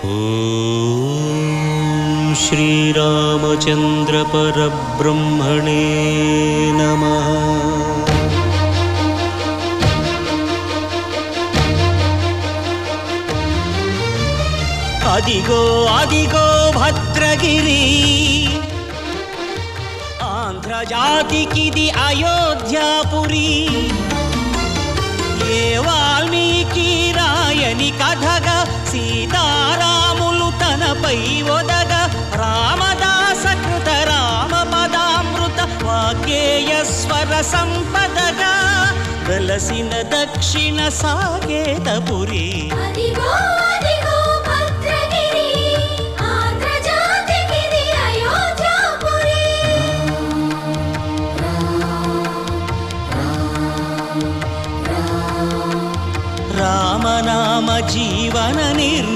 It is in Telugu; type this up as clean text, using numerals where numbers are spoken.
ఓం శ్రీరామచంద్ర పరబ్రహ్మణే నమః. అదిగో అదిగో భద్రగిరి, ఆంధ్రజాతికిది అయోధ్యాపురి. ఏ వాల్మీకి రాయని కథగా సీతారాములు తనపై ఒదగ, రామదాస కృత రామ పదామృత వాగ్గేయ స్వర సంపదగా వెలసిన దక్షిణ సాకేతపురి. అదిగో